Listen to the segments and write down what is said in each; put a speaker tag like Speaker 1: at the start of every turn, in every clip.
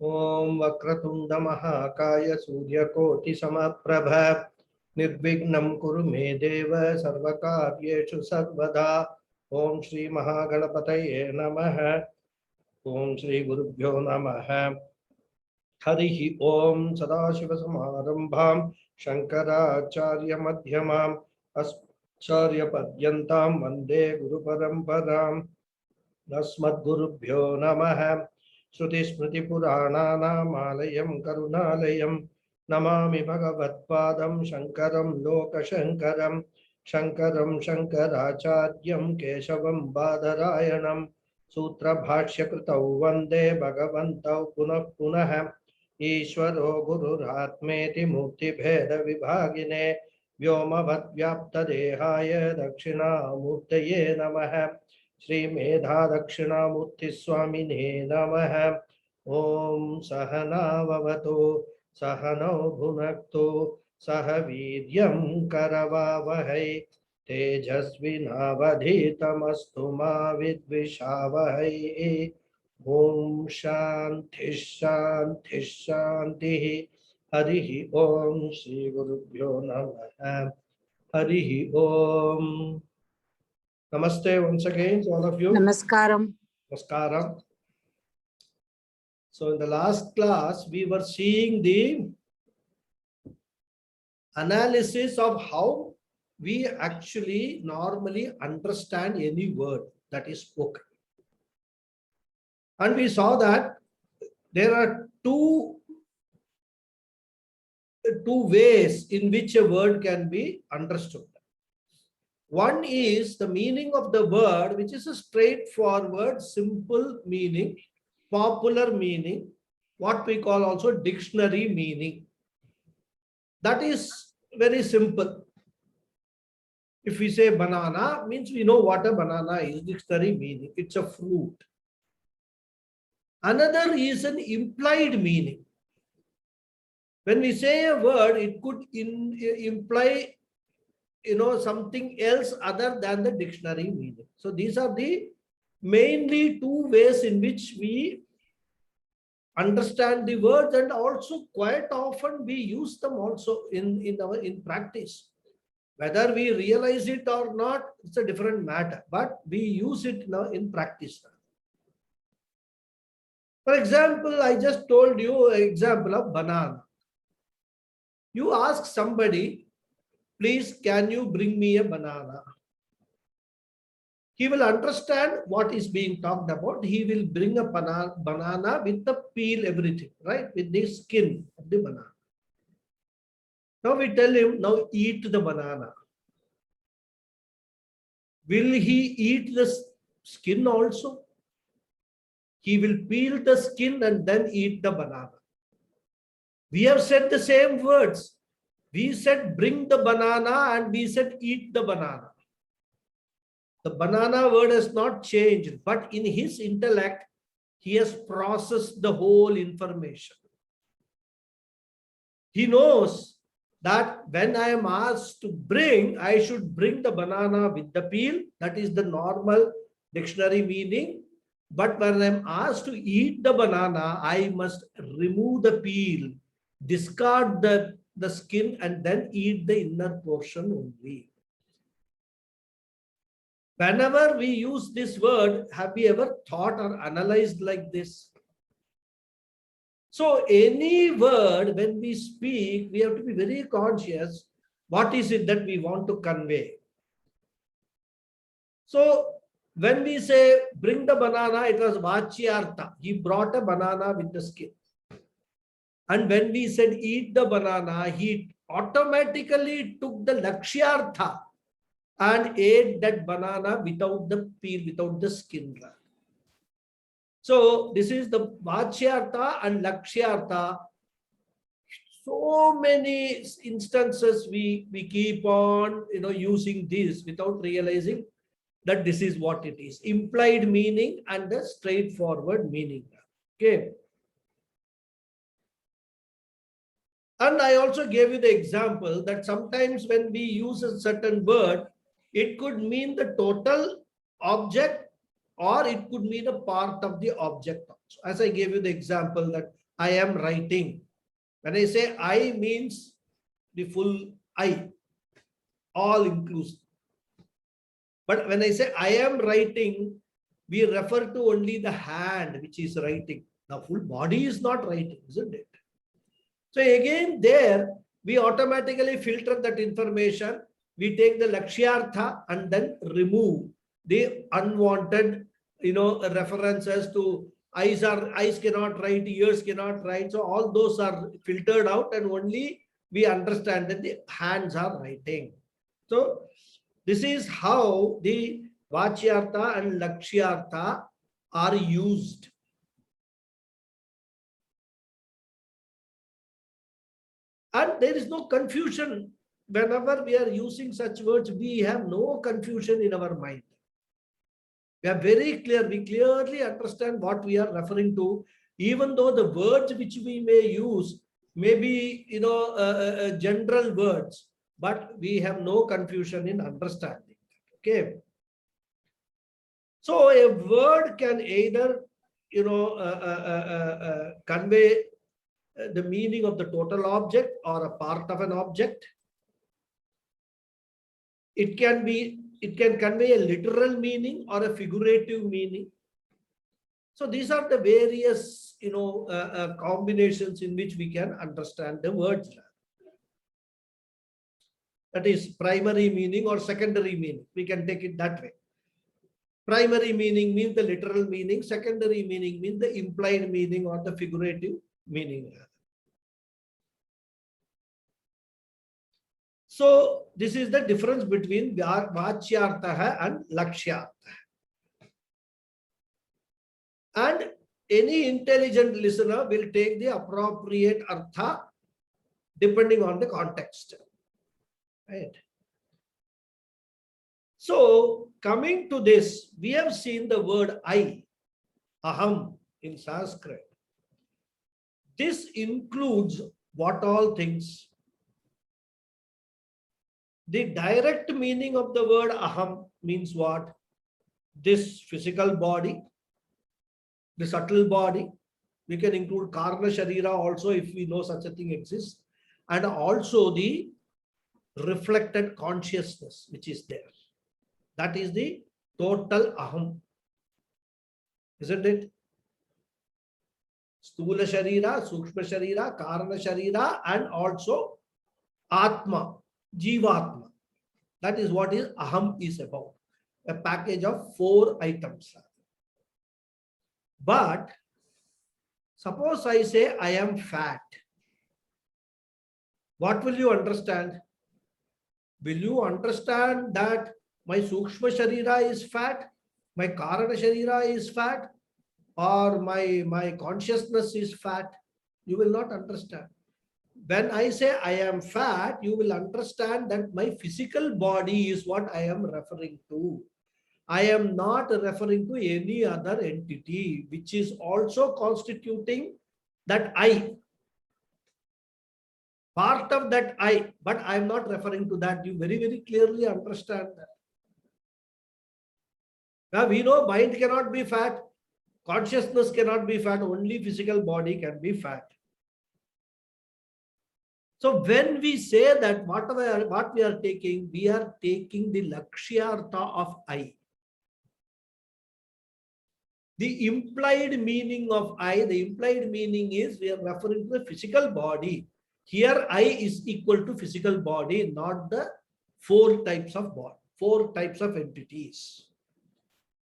Speaker 1: Om Vakratunda Mahakaya Suryakoti Samaprabha Nirvignam Kuru Me Deva Sarvakaryeshu Sarvada. Om Shri Mahaganapataye Namaha. Om Shri Gurubhyo Namaha. Harihi Om Sadashiva Samarambham Shankaracharya Madhyamam Acharya Padyantam Vande Guru Paramparam. Nasmadgurubhyo Namaha. Shruti Smriti Purananamalayam Karunalayam Namami Bhagavatpadam Shankaram Lokashankaram Shankaram Shankaracharyam Keshavam Badarayanam Sutra Bhashyakritau Vande Bhagavantau Punah Punah Ishvaro Gururatmeti Murti Bheda Vibhagine Vyomavad Vyapta Dehaya Dakshina Murtaye Namaha Shri Medha Dakshinamurti Swamine Namaha. Om Sahana Vavato Sahano Bhunakto Sahavidyam Karavavahai Tejasvinavadhitamastu ma vidvishavahai. Om Shanti Shanti Shanti. Harihi Om Shri Gurubhyo Namaha. Harihi Om. Namaste once again to all of you.
Speaker 2: Namaskaram.
Speaker 1: Namaskaram. So in the last class, we were seeing the analysis of how we actually normally understand any word that is spoken. And we saw that there are two ways in which a word can be understood. One is the meaning of the word, which is a straightforward, simple meaning, popular meaning, what we call also dictionary meaning. That is very simple. If we say banana, means we know what a banana is, dictionary meaning. It's a fruit. Another is an implied meaning. When we say a word, it could imply something else other than the dictionary meaning. So these are the mainly two ways in which we understand the words, and also quite often we use them also in practice. Whether we realize it or not, it's a different matter, but we use it now in practice. For example, I just told you an example of banana. You ask somebody, please, can you bring me a banana? He will understand what is being talked about. He will bring a banana with the peel, everything, right? With the skin of the banana. Now we tell him, now eat the banana. Will he eat the skin also? He will peel the skin and then eat the banana. We have said the same words. We said bring the banana and we said eat the banana. The banana word has not changed, but in his intellect, he has processed the whole information. He knows that when I am asked to bring, I should bring the banana with the peel. That is the normal dictionary meaning. But when I am asked to eat the banana, I must remove the peel, discard the skin, and then eat the inner portion only. Whenever we use this word, have we ever thought or analyzed like this? So any word, when we speak, we have to be very conscious. What is it that we want to convey? So when we say bring the banana, it was vachyartha. He brought a banana with the skin. And when we said eat the banana, he automatically took the lakshyartha and ate that banana without the peel, without the skin. So this is the vachyartha and lakshyartha. So many instances we keep on using this without realizing that this is what it is. Implied meaning and the straightforward meaning. Okay. And I also gave you the example that sometimes when we use a certain word, it could mean the total object or it could mean a part of the object also. As I gave you the example that I am writing. When I say I means the full I, all inclusive. But when I say I am writing, we refer to only the hand which is writing. The full body is not writing, isn't it? So again, there we automatically filter that information. We take the lakshyartha and then remove the unwanted, references to eyes cannot write, ears cannot write. So all those are filtered out, and only we understand that the hands are writing. So this is how the vachyartha and lakshyartha are used. And there is no confusion. Whenever we are using such words, we have no confusion in our mind. We are very clear. We clearly understand what we are referring to, even though the words which we may use may be, general words, but we have no confusion in understanding. Okay. So a word can either, convey the meaning of the total object or a part of an object. It can convey a literal meaning or a figurative meaning. So these are the various, combinations in which we can understand the words. That is primary meaning or secondary meaning. We can take it that way. Primary meaning means the literal meaning. Secondary meaning means the implied meaning or the figurative meaning. So this is the difference between vachyartha and lakshyartha. And any intelligent listener will take the appropriate artha depending on the context. Right. So coming to this, we have seen the word I, aham in Sanskrit. This includes what all things? The direct meaning of the word aham means what? This physical body, the subtle body. We can include karma sharira also if we know such a thing exists. And also the reflected consciousness which is there. That is the total aham. Isn't it? Stula sharira, sukshma sharira, karana sharira, and also atma, jivatma. That is what is aham is about. A package of 4 items. But suppose I say I am fat. What will you understand? Will you understand that my sukshma sharira is fat, my karana sharira is fat, or my consciousness is fat? You will not understand. When I say I am fat, you will understand that my physical body is what I am referring to. I am not referring to any other entity which is also constituting that I. Part of that I, but I am not referring to that. You very, very clearly understand that. Now we know mind cannot be fat, consciousness cannot be fat, only physical body can be fat. So when we say that what we are taking the lakshyartha of I. The implied meaning of I, the implied meaning is we are referring to the physical body. Here I is equal to physical body, not the 4 types of body, 4 types of entities.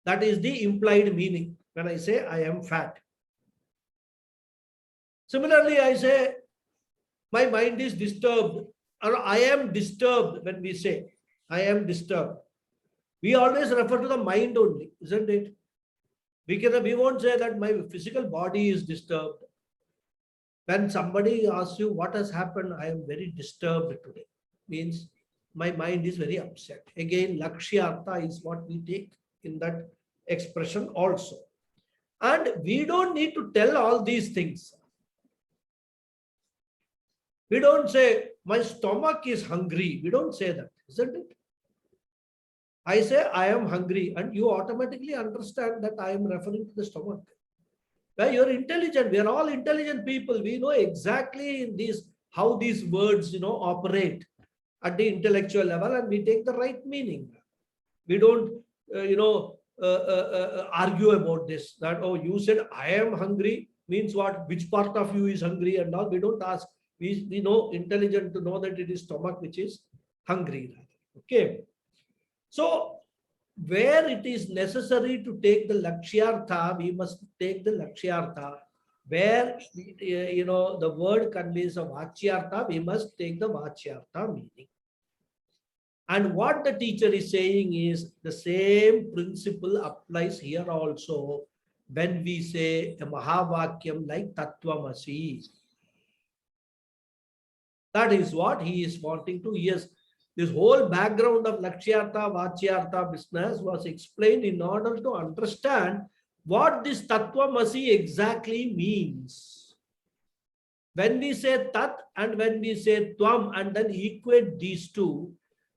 Speaker 1: That is the implied meaning when I say I am fat. Similarly, I say my mind is disturbed, or I am disturbed. When we say I am disturbed, we always refer to the mind only, isn't it? We won't say that my physical body is disturbed. When somebody asks you what has happened, I am very disturbed today. Means my mind is very upset. Again, lakshyartha is what we take in that expression also. And we don't need to tell all these things. We don't say my stomach is hungry. We don't say that, isn't it? I say I am hungry, and you automatically understand that I am referring to the stomach. Well, you're intelligent. We are all intelligent people. We know exactly in these how these words, operate at the intellectual level, and we take the right meaning. We don't, argue about this. That, oh, you said I am hungry means what? Which part of you is hungry and all? We don't ask. We know intelligent to know that it is stomach which is hungry. Okay. So where it is necessary to take the lakshyartha, we must take the lakshyartha. Where the word conveys a vachyartha, we must take the vachyartha meaning. And what the teacher is saying is the same principle applies here also when we say a Mahavakyam like Tattvamasi. That is what he is wanting to. Yes, this whole background of Lakshyartha, Vachyartha business was explained in order to understand what this Tattvamasi exactly means. When we say Tat and when we say Tvam and then equate these two,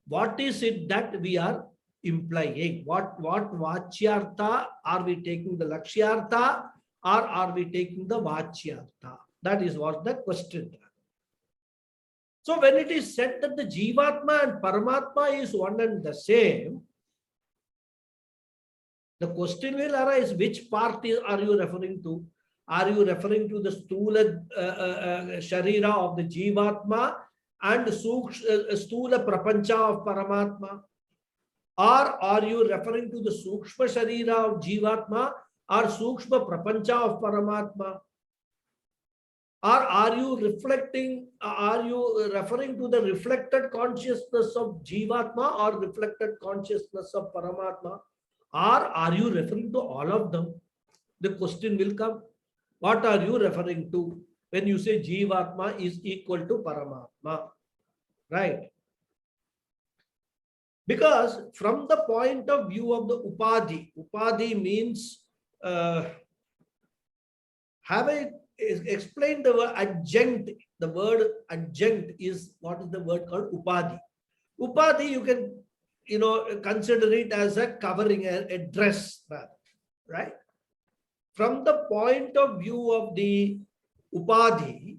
Speaker 1: what is it that we are implying? What Vachyartha? Are we taking the Lakshyartha or are we taking the Vachyartha? That is what the question. So when it is said that the Jivatma and Paramatma is one and the same, the question will arise, which part are you referring to? Are you referring to the Stula Sharira of the Jivatma and Stula Prapancha of Paramatma? Or are you referring to the Sukshma Sharira of Jivatma or Sukshma Prapancha of Paramatma? Or are you referring to the reflected consciousness of Jivatma or reflected consciousness of Paramatma? Or are you referring to all of them? The question will come. What are you referring to when you say Jivatma is equal to Paramatma? Right? Because from the point of view of the Upadhi means explain the word adjunct. The word adjunct is what is the word called Upadhi. Upadhi, you can consider it as a covering, a dress, right? From the point of view of the Upadhi,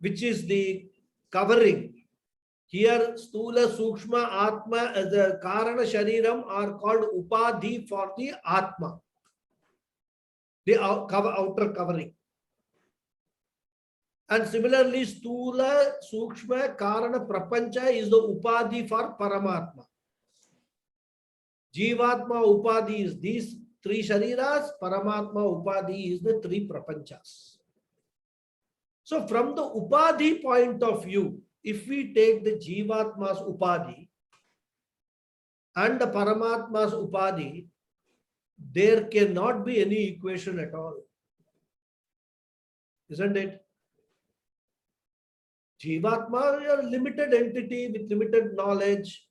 Speaker 1: which is the covering, here Stula, Sukshma, Atma as the Karana Shariram are called Upadhi for the Atma, the outer covering. And similarly, Stula, Sukshma, Karana, Prapancha is the Upadhi for Paramatma. Jivatma Upadhi is these three Shariras, Paramatma Upadhi is the three Prapanchas. So from the Upadhi point of view, if we take the Jivatma's Upadhi and the Paramatma's Upadhi, there cannot be any equation at all. Isn't it? Jivatma is a limited entity with limited knowledge.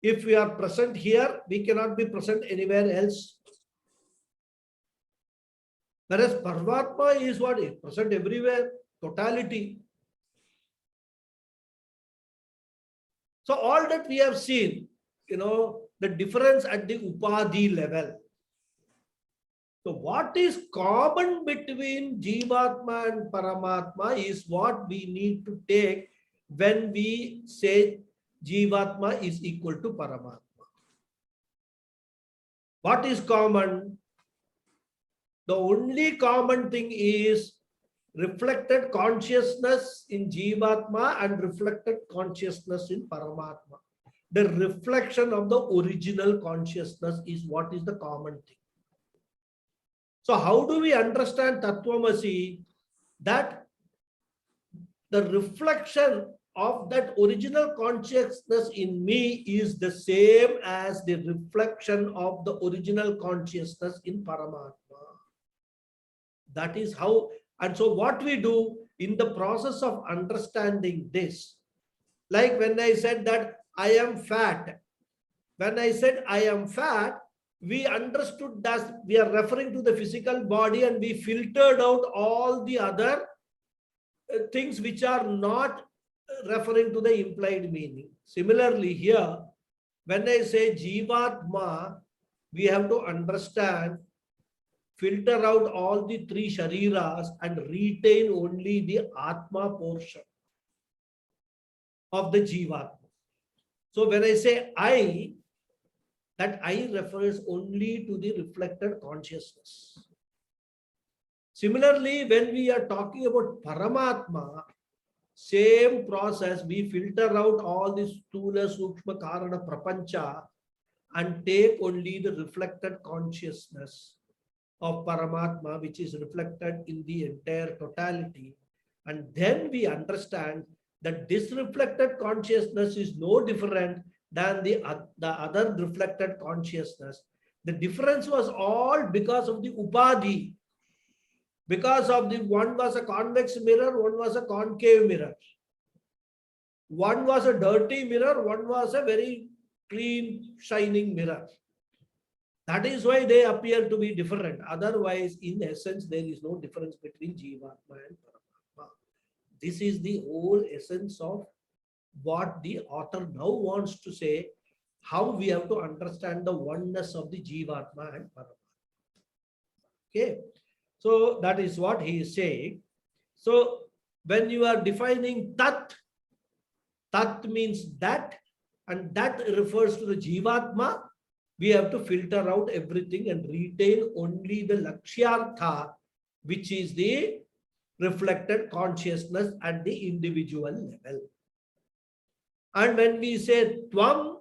Speaker 1: If we are present here, we cannot be present anywhere else. Whereas Paramatma is what is present everywhere, totality. So all that we have seen, the difference at the Upadhi level. So what is common between Jivatma and Paramatma is what we need to take when we say Jivatma is equal to Paramatma. What is common? The only common thing is reflected consciousness in Jivatma and reflected consciousness in Paramatma. The reflection of the original consciousness is what is the common thing. So how do we understand Tattvamasi? That the reflection of that original consciousness in me is the same as the reflection of the original consciousness in Paramatma. That is how, and so what we do in the process of understanding this, like when I said that I am fat, when I said I am fat, we understood that we are referring to the physical body and we filtered out all the other things which are not referring to the implied meaning. Similarly here, when I say Jivatma, we have to understand filter out all the three shariras and retain only the Atma portion of the Jivatma. So when I say I, that I refers only to the reflected consciousness. Similarly, when we are talking about Paramatma, same process, we filter out all this Stula, Sukshma, Karana, Prapancha and take only the reflected consciousness of Paramatma, which is reflected in the entire totality. And then we understand that this reflected consciousness is no different than the other reflected consciousness. The difference was all because of the Upadhi. Because of the one was a convex mirror, one was a concave mirror. One was a dirty mirror, one was a very clean, shining mirror. That is why they appear to be different. Otherwise, in essence, there is no difference between Jivatma and Paramatma. This is the whole essence of what the author now wants to say, how we have to understand the oneness of the Jivatma and Paramatma. Okay. So that is what he is saying. So when you are defining Tat, Tat means that, and that refers to the Jivatma. We have to filter out everything and retain only the Lakshyartha, which is the reflected consciousness at the individual level. And when we say Tvam,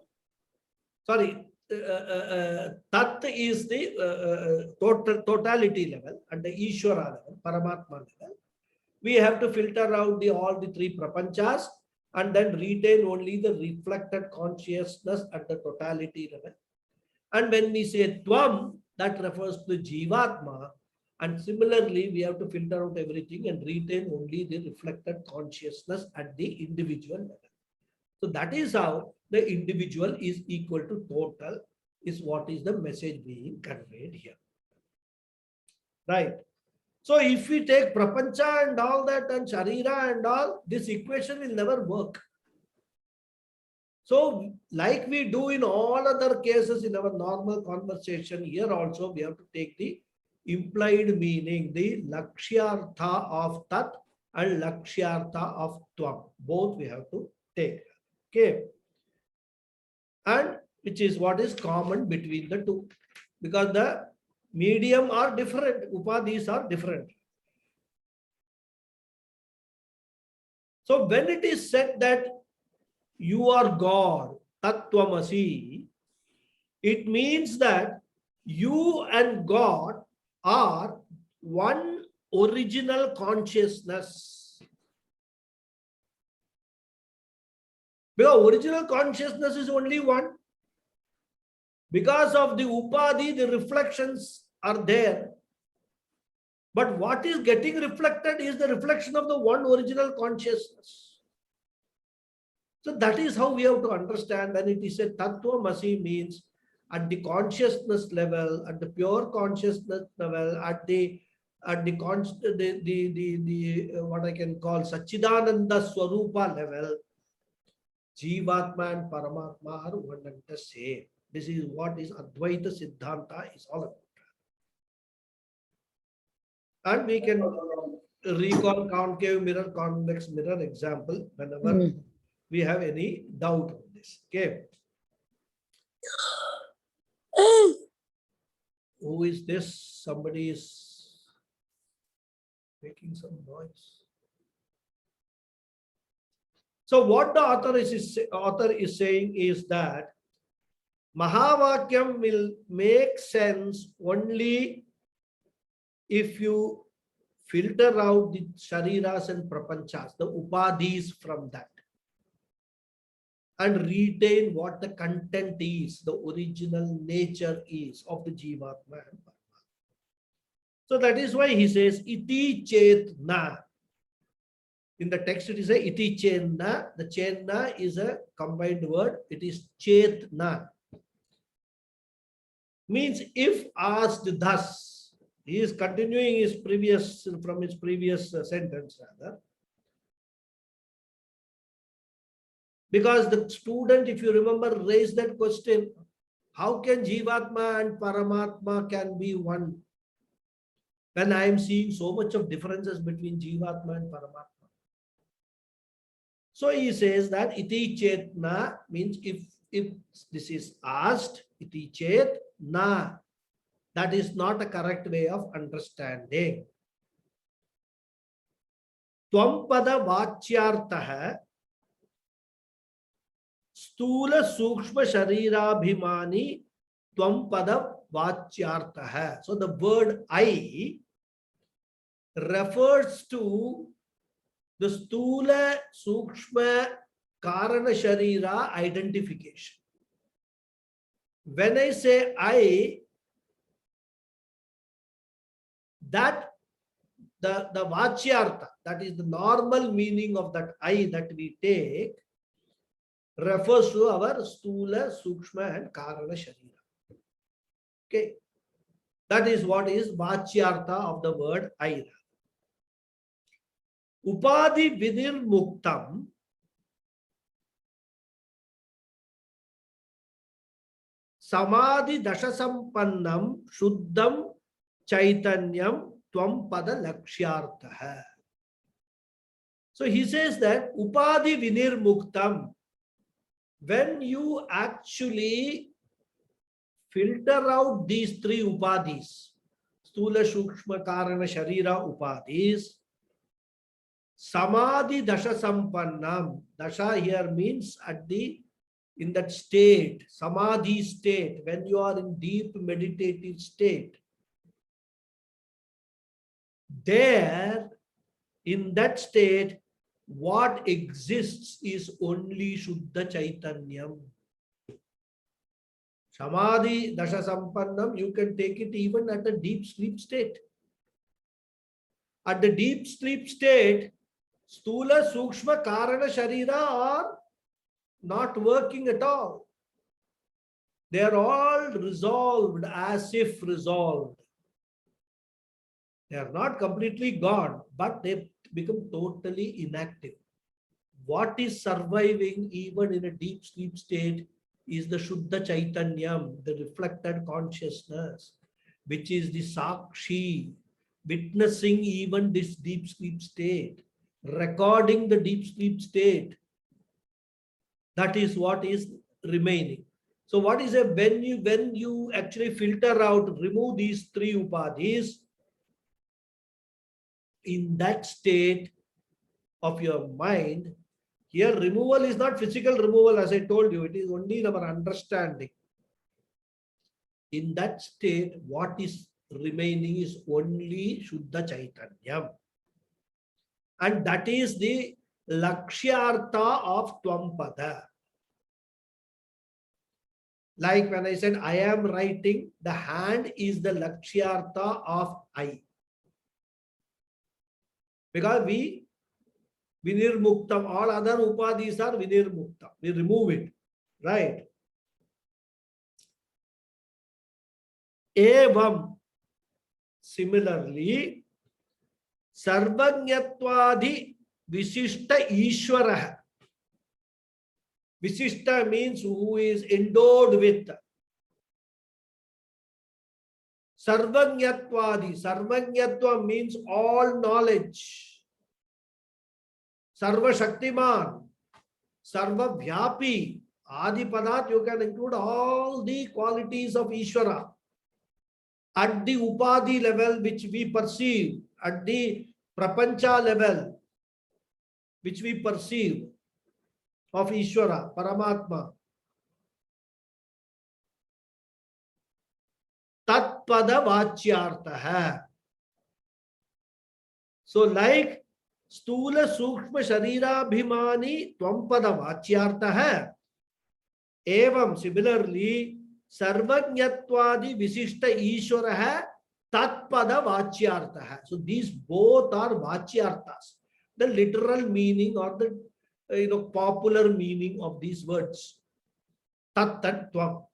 Speaker 1: sorry, Tat is the totality level and the Ishvara level, Paramatma level. We have to filter out all the three prapanchas and then retain only the reflected consciousness at the totality level. And when we say Tvam, that refers to the Jivatma. And similarly, we have to filter out everything and retain only the reflected consciousness at the individual level. So that is how the individual is equal to total, is what is the message being conveyed here. Right. So if we take Prapancha and all that and Sharira and all, this equation will never work. So like we do in all other cases in our normal conversation, here also we have to take the implied meaning, the Lakshyartha of Tat and Lakshyartha of Tvam. Both we have to take. Okay. And which is what is common between the two. Because the medium are different, Upadhis are different. So when it is said that you are God, Tattvamasi, it means that you and God are one original consciousness. Because original consciousness is only one. Because of the Upadhi, the reflections are there. But what is getting reflected is the reflection of the one original consciousness. So that is how we have to understand when it is a Tattvamasi means at the consciousness level, at the pure consciousness level, at the what I can call Sachidananda Swarupa level, Jivatma and Paramatma are one and the same. This is what is Advaita Siddhanta is all about. And we can recall concave mirror, convex mirror example whenever we have any doubt on this. Okay. Who is this? Somebody is making some noise. So what the author is saying is that Mahavakyam will make sense only if you filter out the shariras and prapanchas, the upadhis from that, and retain what the content is, the original nature is of the Jivatma and Paramatma. So that is why he says, iti chetna. In the text, it is a iti chetna. The chetna is a combined word. It is chetna. Means if asked thus. He is continuing his previous, from his previous sentence rather. Because the student, if you remember, raised that question, how can Jivatma and Paramatma can be one? when I am seeing so much of differences between Jivatma and Paramatma. So he says that iti chetna means if this is asked, iti chet na, that is not a correct way of understanding. Tvam pada vachyartah stula sukshma sharirabhimani tvam pada vachyartah. So the word I refers to the stula sukshma karana sharira identification. When I say I, that the vachyartha, that is the normal meaning of that I that we take, refers to our stula, sukshma and karana sharira. Okay, that is what is vachyartha of the word I. Upadhi vidir muktam samadhi dasha sampannam shuddham chaitanyam tvam pada lakshyartha. So he says that upadhi vinir muktam, when you actually filter out these three upadhis, stula, sukshma, karana, sharira upadhis, samadhi dasha sampannam, dasha here means in that state, samadhi state, when you are in deep meditative state, there in that state, what exists is only Shuddha Chaitanyam. Samadhi dasha sampannam, you can take it even at a deep sleep state. At the deep sleep state, stula, sukshma, karana, sharira are not working at all. They are all resolved as if resolved. They are not completely gone, but they become totally inactive. What is surviving even in a deep sleep state is the Shuddha Chaitanyam, the reflected consciousness, which is the Sakshi, witnessing even this deep sleep state, recording the deep sleep state. That is what is remaining. So what is when you actually filter out, remove these three upadhis, in that state of your mind, here removal is not physical removal, as I told you, it is only in our understanding. In that state, what is remaining is only Shuddha Chaitanyam. And that is the Lakshyartha of Tvampada. Like when I said, I am writing, the hand is the Lakshyartha of I. Because we vinirmuktam, all other upadhis are vinirmuktam. We remove it, right? Evam, similarly, sarvagnyatwadi visishta ishvara. Visishta means who is endowed with. Sarvagnyatwadi. Sarvanyatva means all knowledge. Sarva Shaktiman. Sarva Vyapi. Adi Padat, you can include all the qualities of Ishvara. At the Upadhi level which we perceive, at the Prapancha level which we perceive of Ishvara, Paramatma. Tatpada Vachyartha. So like Stula Sukshma Sharira Bhimani Tvampada Vachyartha. Evam, similarly, Sarvagnyatwadi Visishta Ishvara Tatpada Vachyartha. So these both are Vachyarthas. The literal meaning or the popular meaning of these words. Tat Tat Tvam.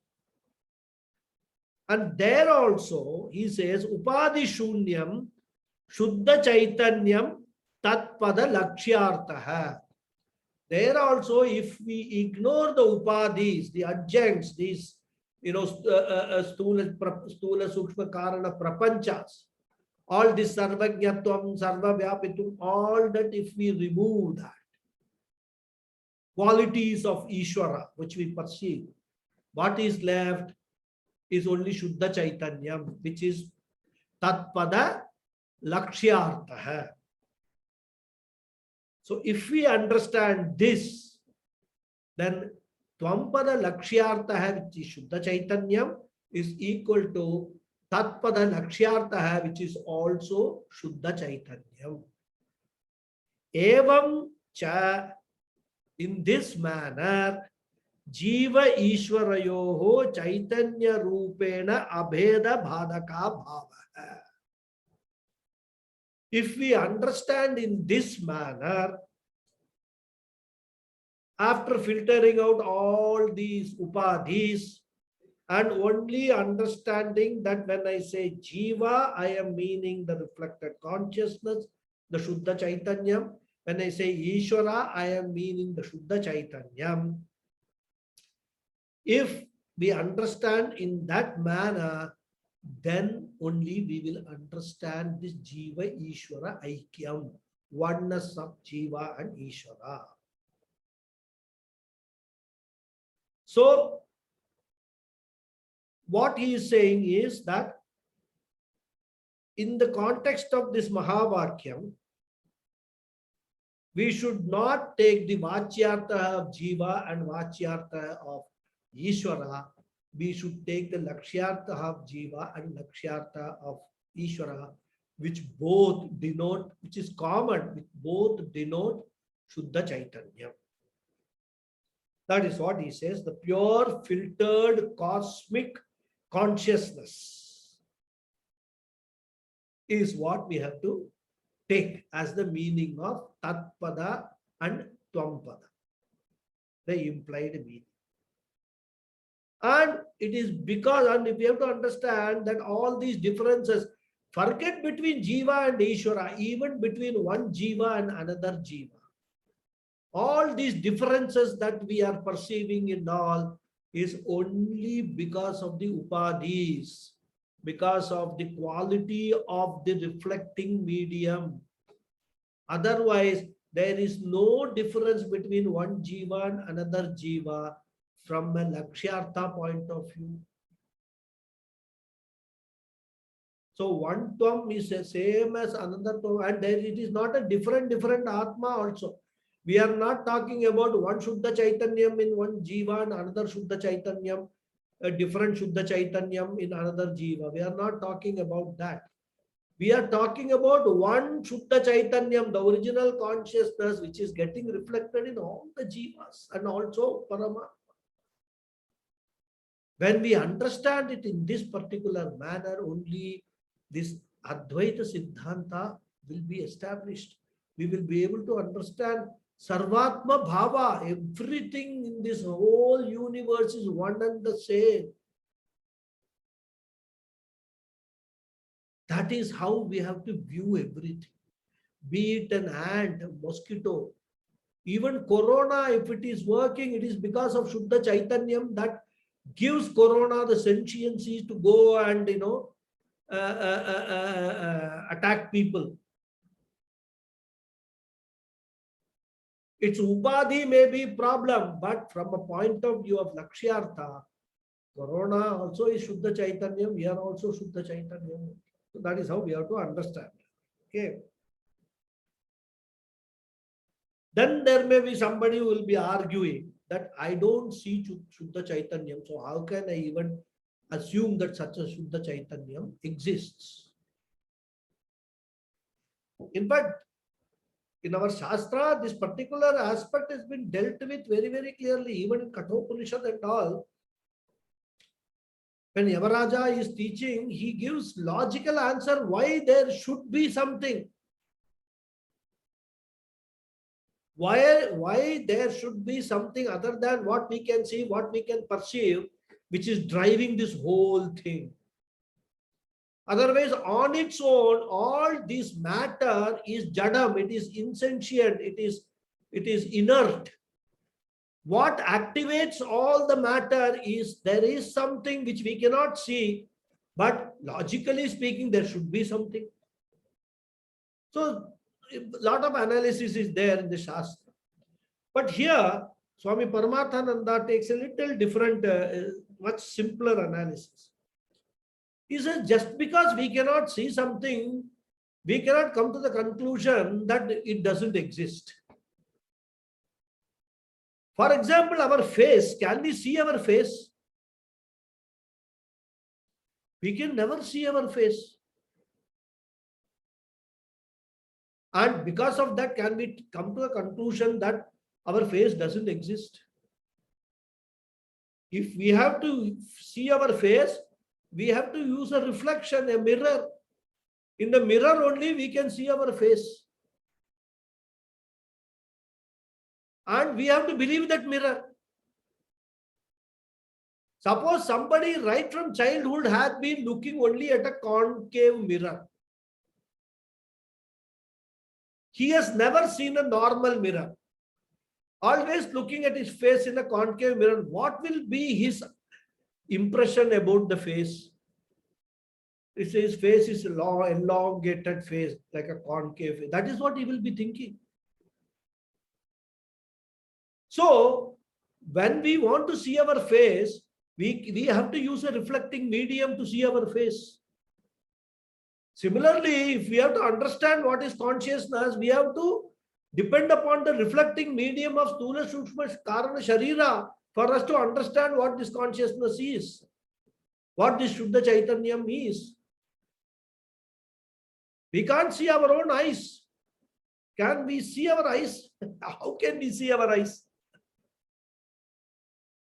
Speaker 1: And there also he says Upadhi Shunyam Shuddha Chaitanyam Tatpada Lakshyartha. There also, if we ignore the upadhis, the adjuncts, these stula, sukshma, karana, prapanchas, all this sarvajñatvam, sarvavyapitum, all that if we remove that, qualities of Ishvara, which we perceive, what is left is only Shuddha Chaitanyam, which is Tatpada Lakshyartha. So if we understand this, then Tvampada Lakshyartha, which is Shuddha Chaitanyam, is equal to Tatpada Lakshyartha, which is also Shuddha Chaitanyam. Evam cha, in this manner, Jiva Ishwarayoho Chaitanya Rupena Abheda Bhadaka Bhava. If we understand in this manner, after filtering out all these upadhis and only understanding that when I say Jiva, I am meaning the reflected consciousness, the Shuddha Chaitanyam. When I say Ishvara, I am meaning the Shuddha Chaitanyam. If we understand in that manner, then only we will understand this Jiva Ishvara Aikyam, oneness of Jiva and Ishvara. So, what he is saying is that in the context of this Mahavakyam, we should not take the Vachyartha of Jiva and Vachyartha of Ishvara. We should take the Lakshyartha of Jiva and Lakshyartha of Ishvara, which both denote, which is common, which both denote Shuddha Chaitanya. That is what he says, the pure filtered cosmic consciousness is what we have to take as the meaning of Tatpada and Tvampada, the implied meaning. And it is because, and if you have to understand that all these differences, forget between Jiva and Ishvara, even between one Jiva and another Jiva. All these differences that we are perceiving in all is only because of the upadhis, because of the quality of the reflecting medium. Otherwise, there is no difference between one Jiva and another Jiva from a Lakshyartha point of view. So one Tvam is the same as another Tvam, and there it is not a different Atma also. We are not talking about one Shuddha Chaitanyam in one Jiva and another Shuddha Chaitanyam, a different Shuddha Chaitanyam in another Jiva. We are not talking about that. We are talking about one Shuddha Chaitanyam, the original consciousness, which is getting reflected in all the Jivas and also Paramatma. When we understand it in this particular manner, only this Advaita Siddhanta will be established. We will be able to understand Sarvatma Bhava. Everything in this whole universe is one and the same. That is how we have to view everything. Be it an ant, a mosquito, even Corona, if it is working, it is because of Shuddha Chaitanyam that gives Corona the sentiency to go and, attack people. Its upadhi may be problem, but from a point of view of Lakshyartha, Corona also is Shuddha Chaitanyam, we are also Shuddha Chaitanyam. So that is how we have to understand. Okay. Then there may be somebody who will be arguing that I don't see Shuddha Chaitanyam, so how can I even assume that such a Shuddha Chaitanyam exists? In fact, in our Shastra, this particular aspect has been dealt with very, very clearly, even in Kathopanishad and all. When Yamaraja is teaching, he gives logical answer why there should be something. Why there should be something other than what we can see, what we can perceive, which is driving this whole thing. Otherwise, on its own, all this matter is jadam, it is insentient, it is inert. What activates all the matter is there is something which we cannot see, but logically speaking, there should be something. So a lot of analysis is there in the Shastra. But here, Swami Paramathananda takes a little different, much simpler analysis. He says, just because we cannot see something, we cannot come to the conclusion that it doesn't exist. For example, our face, can we see our face? We can never see our face. And because of that, can we come to a conclusion that our face doesn't exist? If we have to see our face, we have to use a reflection, a mirror. In the mirror only we can see our face. And we have to believe that mirror. Suppose somebody right from childhood has been looking only at a concave mirror. He has never seen a normal mirror. Always looking at his face in a concave mirror. What will be his impression about the face? His face is a long, elongated face, like a concave face. That is what he will be thinking. So, when we want to see our face, we have to use a reflecting medium to see our face. Similarly, if we have to understand what is consciousness, we have to depend upon the reflecting medium of Sthula Sukshma Karana Sharira for us to understand what this consciousness is, what this Shuddha Chaitanyam is. We can't see our own eyes. Can we see our eyes? How can we see our eyes?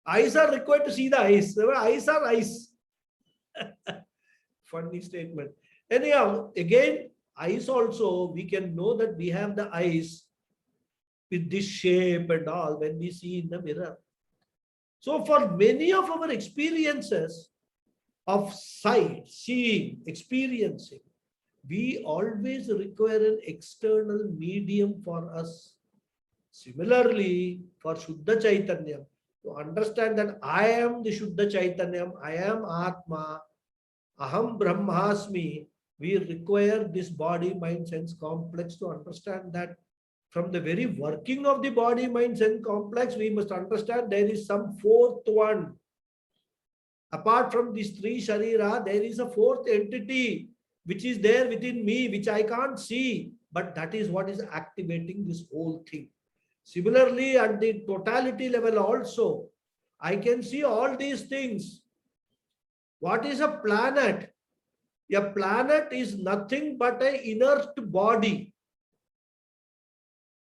Speaker 1: Eyes are required to see the eyes. Eyes are eyes. Funny statement. Anyhow, again, eyes also, we can know that we have the eyes with this shape and all when we see in the mirror. So for many of our experiences of sight, seeing, experiencing, we always require an external medium for us. Similarly, for Shuddha Chaitanya, to understand that I am the Shuddha Chaitanyam, I am Atma, Aham Brahmasmi, we require this body, mind, sense complex to understand that from the very working of the body, mind, sense complex, we must understand there is some fourth one. Apart from these three Sharira, there is a fourth entity which is there within me, which I can't see, but that is what is activating this whole thing. Similarly, at the totality level also, I can see all these things. What is a planet? A planet is nothing but an inert body.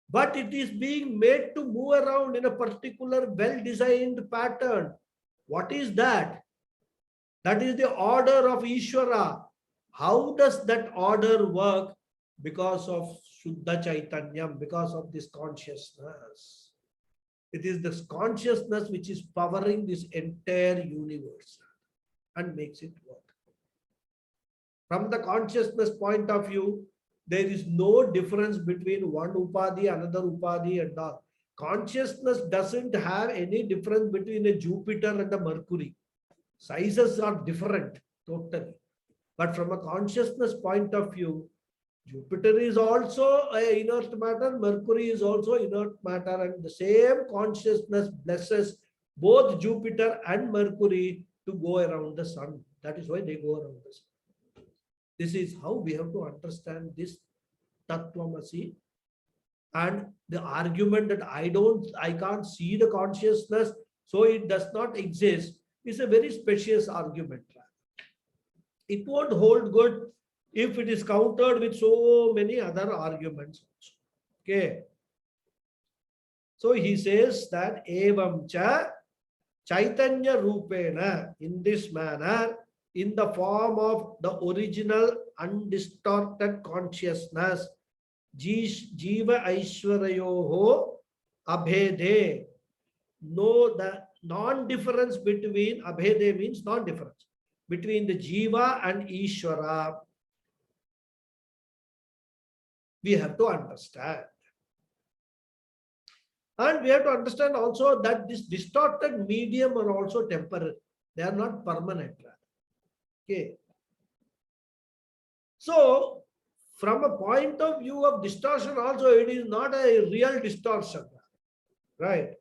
Speaker 1: But it is being made to move around in a particular well-designed pattern. What is that? That is the order of Ishvara. How does that order work? Because of Shuddha Chaitanyam, because of this consciousness. It is this consciousness which is powering this entire universe and makes it work. From the consciousness point of view, there is no difference between one Upadhi, another Upadhi and all. Consciousness doesn't have any difference between a Jupiter and a Mercury. Sizes are different totally. But from a consciousness point of view, Jupiter is also an inert matter, Mercury is also inert matter, and the same consciousness blesses both Jupiter and Mercury to go around the sun. That is why they go around the sun. This is how we have to understand this Tattvamasi. And the argument that I can't see the consciousness, so it does not exist, is a very specious argument. It won't hold good if it is countered with so many other arguments also. Okay. So he says that evam cha Chaitanya Rupena, in this manner, in the form of the original undistorted consciousness, Jiva Aishwarayoho Abhede. No, the non-difference between, Abhede means non-difference, between the Jiva and Ishvara. We have to understand. And we have to understand also that this distorted medium are also temporary. They are not permanent. Okay. So, from a point of view of distortion also, it is not a real distortion, right?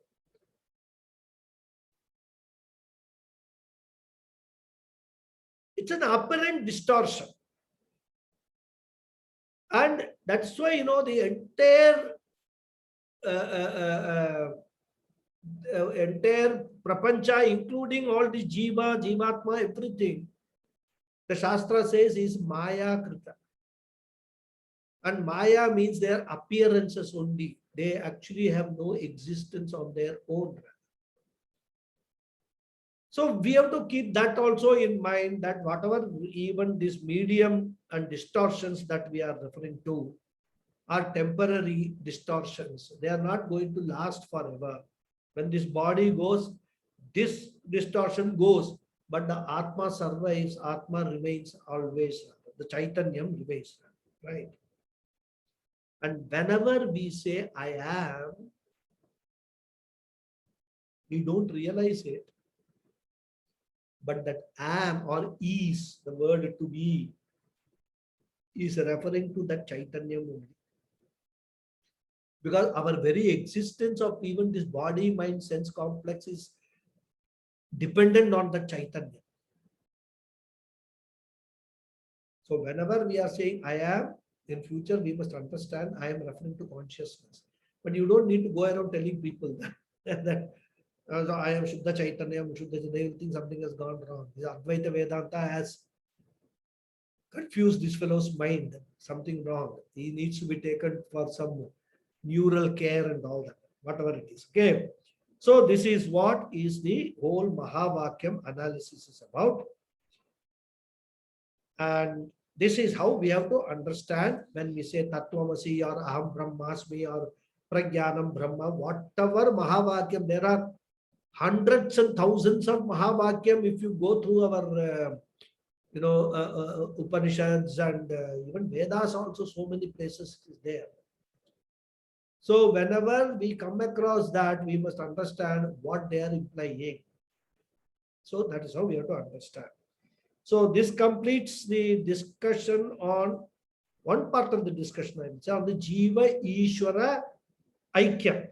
Speaker 1: It's an apparent distortion. And that's why, the entire prapancha, including all this jiva, jivatma, everything, the Shastra says is Maya Krita. And Maya means their appearances only. They actually have no existence on their own. So we have to keep that also in mind, that whatever even this medium and distortions that we are referring to are temporary distortions. They are not going to last forever. When this body goes, this distortion goes, but the Atma survives, Atma remains always, the Chaitanyam remains, right? And whenever we say I am, we don't realize it. But that am or is, the word to be, is referring to that Chaitanya only. Because our very existence of even this body, mind, sense complex is dependent on the Chaitanya. So whenever we are saying I am, in future we must understand I am referring to consciousness. But you don't need to go around telling people that I am Shuddha Chaitanya, Shuddha Chaitanya, they will think something has gone wrong. The Advaita Vedanta has confused this fellow's mind, something wrong. He needs to be taken for some neural care and all that, whatever it is. Okay. So this is what is the whole Mahavakyam analysis is about. And this is how we have to understand when we say Tattvamasi or Aham Brahmasmi or Prajnanam Brahma, whatever Mahavakyam, there are hundreds and thousands of Mahavakyam. If you go through our Upanishads and even Vedas also, so many places is there. So whenever we come across that, we must understand what they are implying. So that is how we have to understand. So this completes the discussion on one part of the discussion, I would say, on the Jiva Ishvara Aikyam.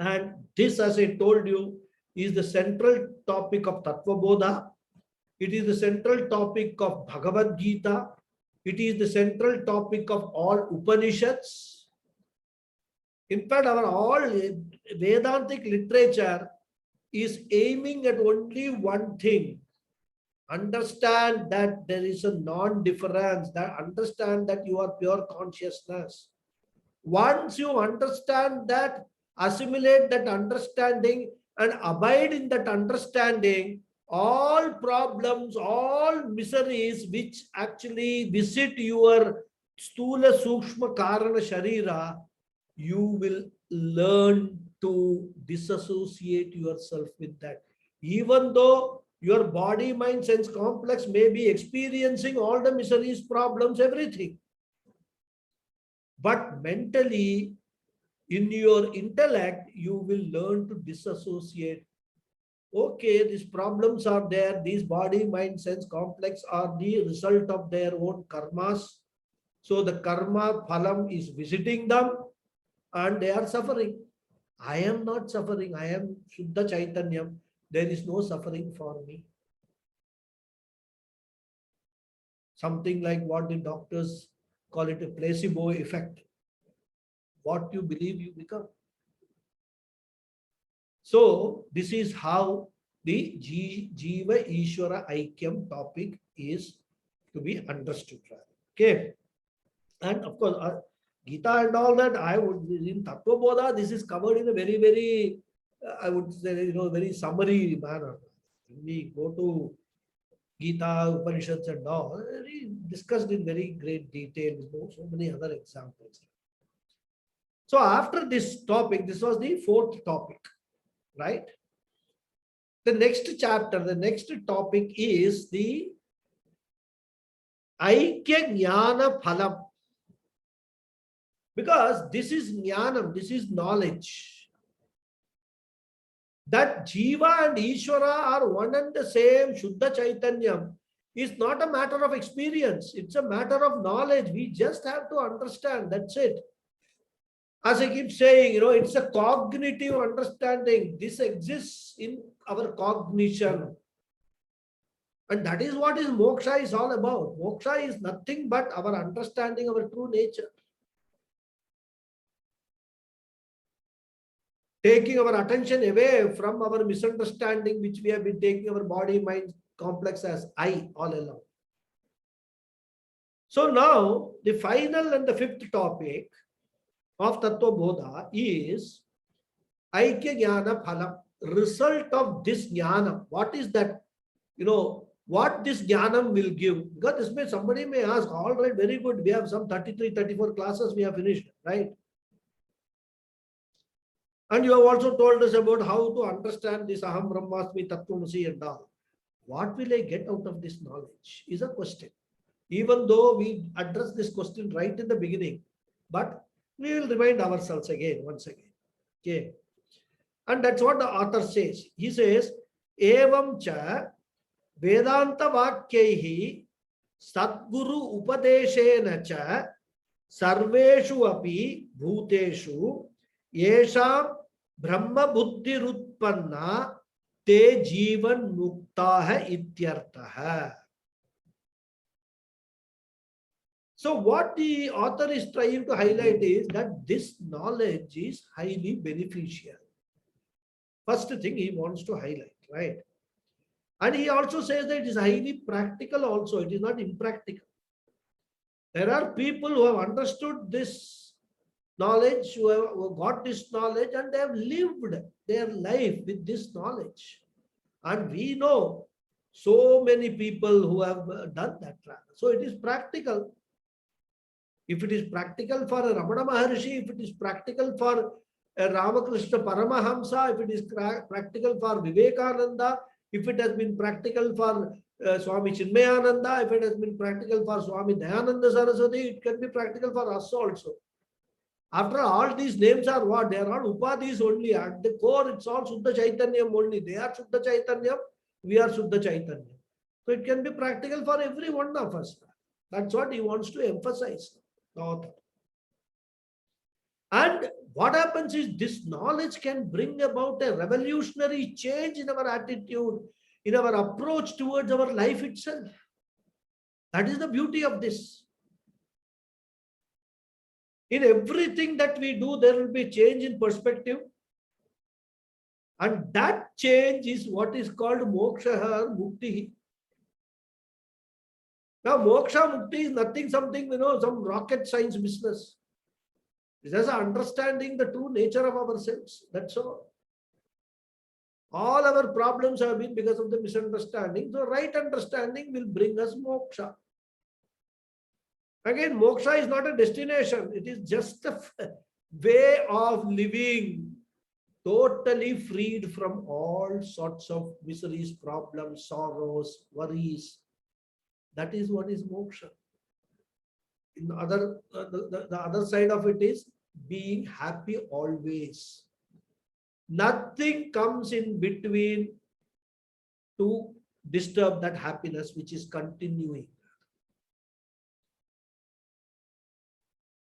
Speaker 1: And this, as I told you, is the central topic of Tattva Bodha. It is the central topic of Bhagavad Gita. It is the central topic of all Upanishads. In fact, our all Vedantic literature is aiming at only one thing. Understand that there is a non-difference, that understand that you are pure consciousness. Once you understand that, assimilate that understanding and abide in that understanding, all problems, all miseries which actually visit your Stula Sukshma Karana Sharira, you will learn to disassociate yourself with that. Even though your body, mind, sense complex may be experiencing all the miseries, problems, everything. But mentally, in your intellect, you will learn to disassociate. Okay, these problems are there. These body, mind, sense complex are the result of their own karmas. So the karma phalam is visiting them and they are suffering. I am not suffering. I am Shuddha Chaitanyam. There is no suffering for me. Something like what the doctors call it, a placebo effect. What you believe, you become. So this is how the Jiva Ishvara Aikyam topic is to be understood. Okay. And of course, Gita and all that, I would, in Tattva Bodha, this is covered in a very, very, I would say, very summary manner. When we go to Gita, Upanishads and all, very discussed in very great detail, so many other examples. So after this topic, this was the fourth topic, right? The next chapter, the next topic is the Aikya Jnana Phalam. Because this is Jnanam, this is knowledge. That Jiva and Ishvara are one and the same, Shuddha Chaitanyam, is not a matter of experience. It's a matter of knowledge. We just have to understand. That's it. As I keep saying, it's a cognitive understanding. This exists in our cognition. And that is what is moksha is all about. Moksha is nothing but our understanding our true nature. Taking our attention away from our misunderstanding, which we have been taking our body, mind complex as I all along. So now, the final and the fifth topic of Tattva Bodha is Aikya Jnana Phalam, result of this Jnana. What is that? What this Jnanam will give. Because somebody may ask, all right, very good, we have some 33, 34 classes we have finished, right? And you have also told us about how to understand this Aham Brahmasmi Tattvamasi and all. What will I get out of this knowledge is a question. Even though we address this question right in the beginning, but we will remind ourselves again, once again. Okay. And that's what the author says. He says, Evam cha Vedanta Vakyaihi Satguru Upadeshena cha Sarveshu api Bhuteshu Yesham Brahma Buddhi Rutpanna Te Jivan Muktaha Ityartaha. So what the author is trying to highlight is that this knowledge is highly beneficial. First thing he wants to highlight, right? And he also says that it is highly practical also. It is not impractical. There are people who have understood this knowledge, who have got this knowledge, and they have lived their life with this knowledge. And we know so many people who have done that. So it is practical. If it is practical for a Ramana Maharshi, if it is practical for a Ramakrishna Paramahamsa, if it is practical for Vivekananda, if it has been practical for Swami Chinmayananda, if it has been practical for Swami Dayananda Saraswati, it can be practical for us also. After all, these names are what? They are all Upadhis only. At the core, it's all Suddha Chaitanyam only. They are Suddha Chaitanyam, we are Suddha Chaitanyam. So it can be practical for every one of us. That's what he wants to emphasize. And what happens is this knowledge can bring about a revolutionary change in our attitude, in our approach towards our life itself. That is the beauty of this. In everything that we do, there will be change in perspective. And that change is what is called moksha or mukti. Now, moksha mukti is nothing something, some rocket science business. It's just understanding the true nature of ourselves. That's all. All our problems have been because of the misunderstanding. So, right understanding will bring us moksha. Again, moksha is not a destination. It is just a way of living, totally freed from all sorts of miseries, problems, sorrows, worries. That is what is moksha. In the other side of it is being happy always. Nothing comes in between to disturb that happiness which is continuing.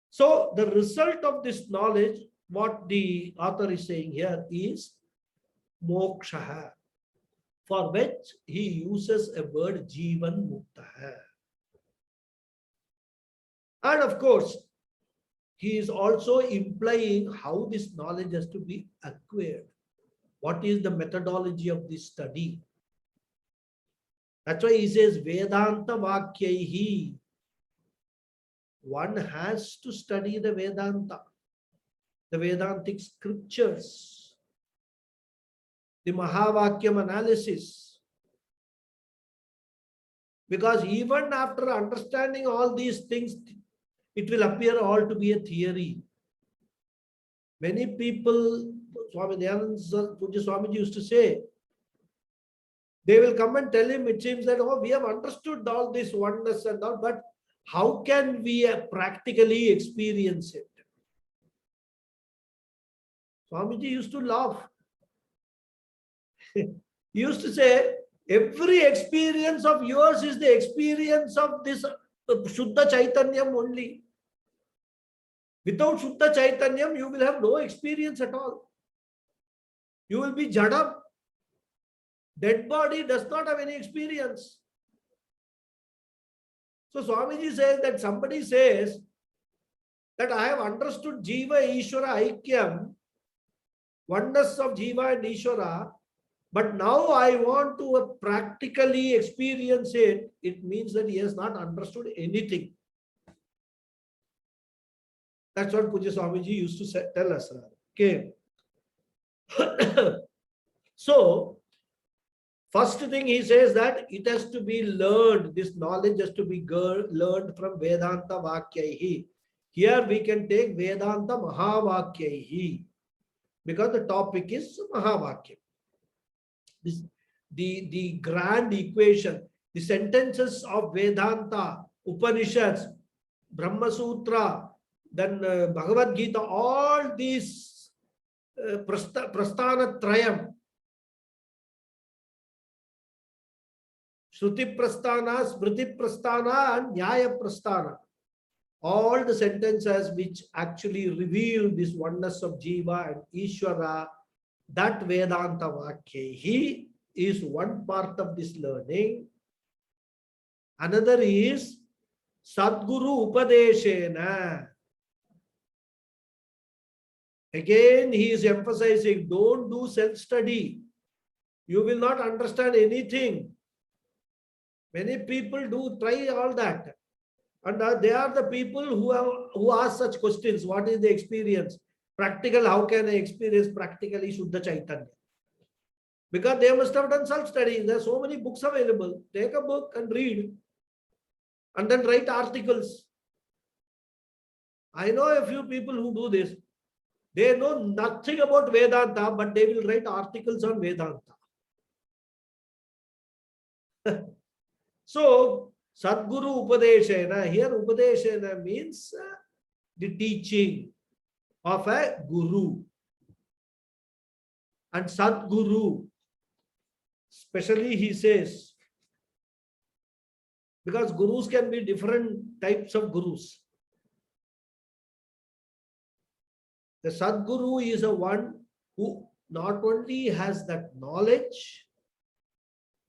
Speaker 1: So the result of this knowledge, what the author is saying here is moksha, for which he uses a word Jivan Mukta. And of course, he is also implying how this knowledge has to be acquired. What is the methodology of this study? That's why he says Vedanta Vakyaihi. One has to study the Vedanta, the Vedantic scriptures, the Mahavakyam analysis. Because even after understanding all these things, it will appear all to be a theory. Many people, Swami Dayananda Puja Swamiji used to say, they will come and tell him, it seems that, oh, we have understood all this oneness and all, but how can we practically experience it? Swamiji used to laugh. He used to say, Every experience of yours is the experience of this Shuddha Chaitanyam only. Without Shuddha Chaitanyam, you will have no experience at all. You will be Jadam. Dead body does not have any experience. So Swamiji says that somebody says that I have understood Jiva Ishvara Aikyam, oneness of Jiva and Ishvara, but now I want to practically experience it. It means that he has not understood anything. That's what Puja Swamiji used to say, tell us. Okay. So, first thing he says that it has to be learned. This knowledge has to be learned from Vedanta Vakyaihi. Here we can take Vedanta Mahavakyaihi because the topic is Mahavakya. The grand equation, the sentences of Vedanta, Upanishads, Brahma Sutra, then Bhagavad Gita, all these Prasthana Trayam, Shruti Prasthana, Smriti Prasthana and Nyaya Prasthana. All the sentences which actually reveal this oneness of Jiva and Ishvara, that Vedanta Vakyehi is one part of this learning. Another is Sadguru Upadeshena. Again, he is emphasizing, don't do self-study. You will not understand anything. Many people do try all that. And they are the people who ask such questions. What is the experience? Practical, how can I experience practically Shuddha Chaitanya? Because they must have done self-study. There are so many books available. Take a book and read. And then write articles. I know a few people who do this. They know nothing about Vedanta, but they will write articles on Vedanta. So, Sadguru Upadeshena, here Upadeshena means the teaching of a guru. And Sadguru, especially he says, because gurus can be different types of gurus. The Sadguru is a one who not only has that knowledge,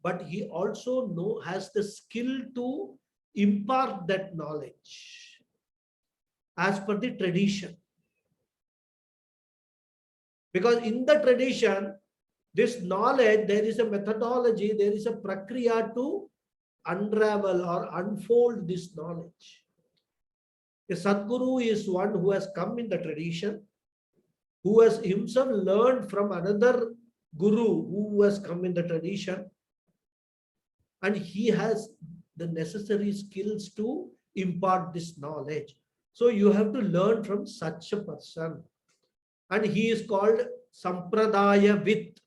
Speaker 1: but he also has the skill to impart that knowledge as per the tradition. Because in the tradition, this knowledge, there is a methodology, there is a prakriya to unravel or unfold this knowledge. The Sadguru is one who has come in the tradition, who has himself learned from another guru who has come in the tradition, and he has the necessary skills to impart this knowledge. So you have to learn from such a person. And he is called Sampradaya Vit.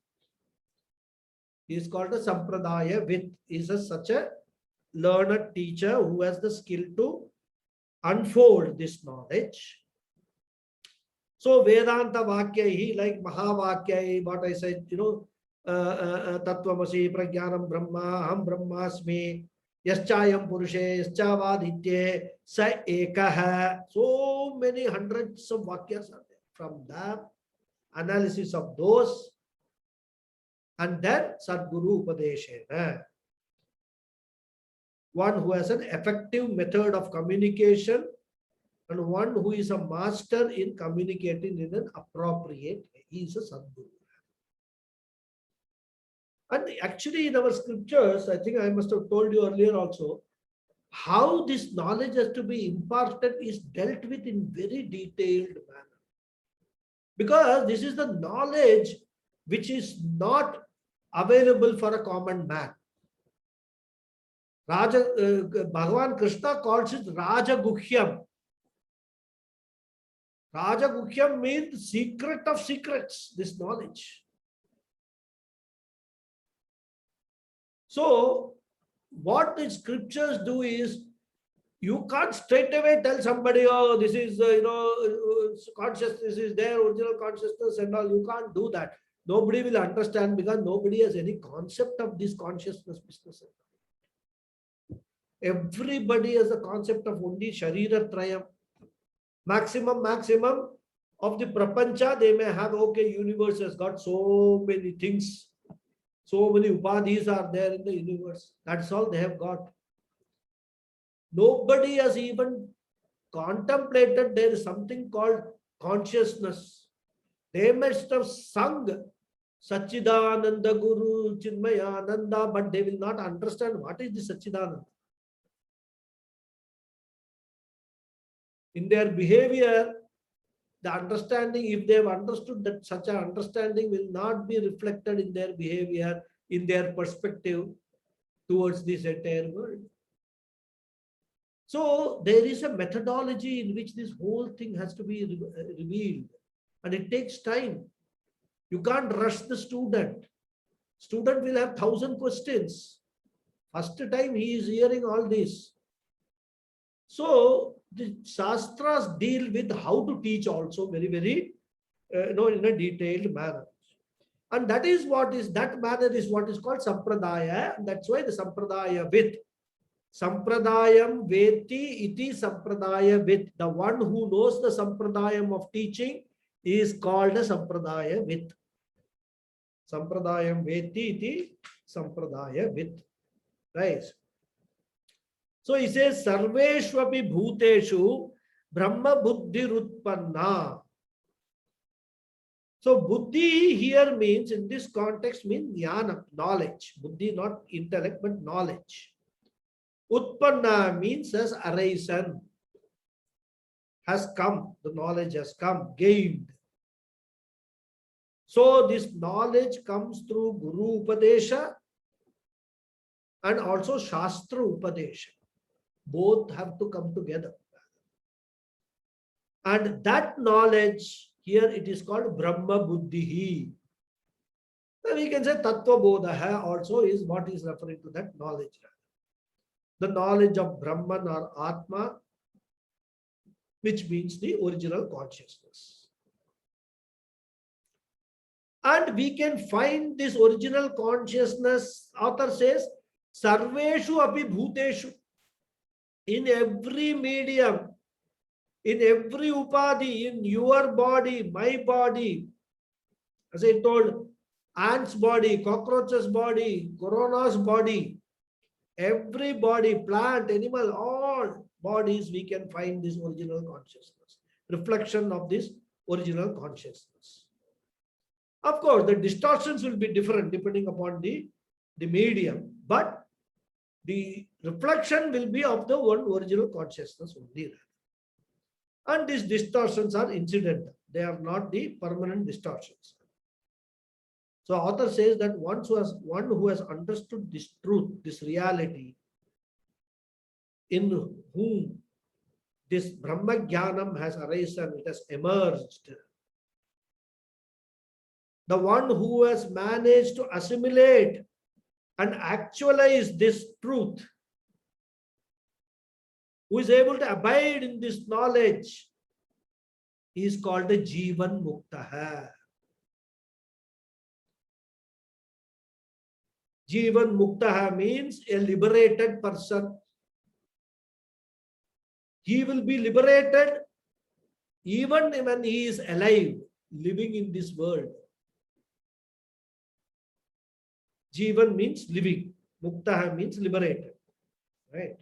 Speaker 1: He is called a Sampradaya Vit. He is such a learned teacher who has the skill to unfold this knowledge. So Vedanta Vakyahi, like Mahavakyahi, what I said, Tattvamasi, Prajnanam Brahma, Aham Brahmasmi, Yaschayam Purushe, Yaschavaditye, Sa Ekaha. So many hundreds of Vakyas are there. From that analysis of those, and then Sadguru Upadeshena. One who has an effective method of communication and one who is a master in communicating in an appropriate way. He is a Sadguru. And actually in our scriptures, I think I must have told you earlier also, how this knowledge has to be imparted is dealt with in very detailed manner. Because this is the knowledge which is not available for a common man. Bhagavan Krishna calls it Rajaguhyam. Rajaguhyam means secret of secrets, this knowledge. So, what the scriptures do is, you can't straight away tell somebody, oh, this is, consciousness is there, original consciousness and all. You can't do that. Nobody will understand because nobody has any concept of this consciousness business. Everybody has a concept of only Sharira Trayam. Maximum of the Prapancha, they may have, okay, universe has got so many things. So many upadhis are there in the universe. That's all they have got. Nobody has even contemplated there is something called consciousness. They must have sung Sachidananda Guru Chinmayananda, but they will not understand what is the Sachidananda. In their behavior, the understanding, if they have understood that such an understanding will not be reflected in their behavior, in their perspective towards this entire world. So there is a methodology in which this whole thing has to be revealed, and it takes time. You can't rush the student. Student will have 1,000 questions. First time he is hearing all this. So the Shastras deal with how to teach also very, in a detailed manner. And that manner is what is called Sampradaya. And that's why the Sampradaya with. Sampradayam veti iti Sampradaya with. The one who knows the Sampradayam of teaching is called a Sampradaya with. Sampradayam veti iti Sampradaya with. Right. So he says, Sarveshwapi Bhuteshu Brahma Buddhi Rutpanna. So Buddhi here means, in this context, means jnana, knowledge. Buddhi, not intellect, but knowledge. Utpanna means has arisen, has come, the knowledge has come, gained. So this knowledge comes through Guru Upadesha and also Shastra Upadesha. Both have to come together. And that knowledge, here it is called Brahma Buddhihi. Then we can say Tattva Bodha also is what is referring to that knowledge. The knowledge of Brahman or Atma, which means the original consciousness. And we can find this original consciousness, author says, Sarveshu api bhuteshu. In every medium, in every upadhi, in your body, my body, as I told, ants' body, cockroaches' body, corona's body, every body, plant, animal, all bodies, we can find this original consciousness, reflection of this original consciousness. Of course, the distortions will be different depending upon the medium, but the reflection will be of the one original consciousness only. And these distortions are incidental. They are not the permanent distortions. So author says that one who has understood this truth, this reality, in whom this Brahma Jnanam has arisen, it has emerged. The one who has managed to assimilate and actualize this truth, who is able to abide in this knowledge, is called a Jivan Muktaha. Jivan Muktaha means a liberated person. He will be liberated even when he is alive, living in this world. Jivan means living. Muktaha means liberated. Right?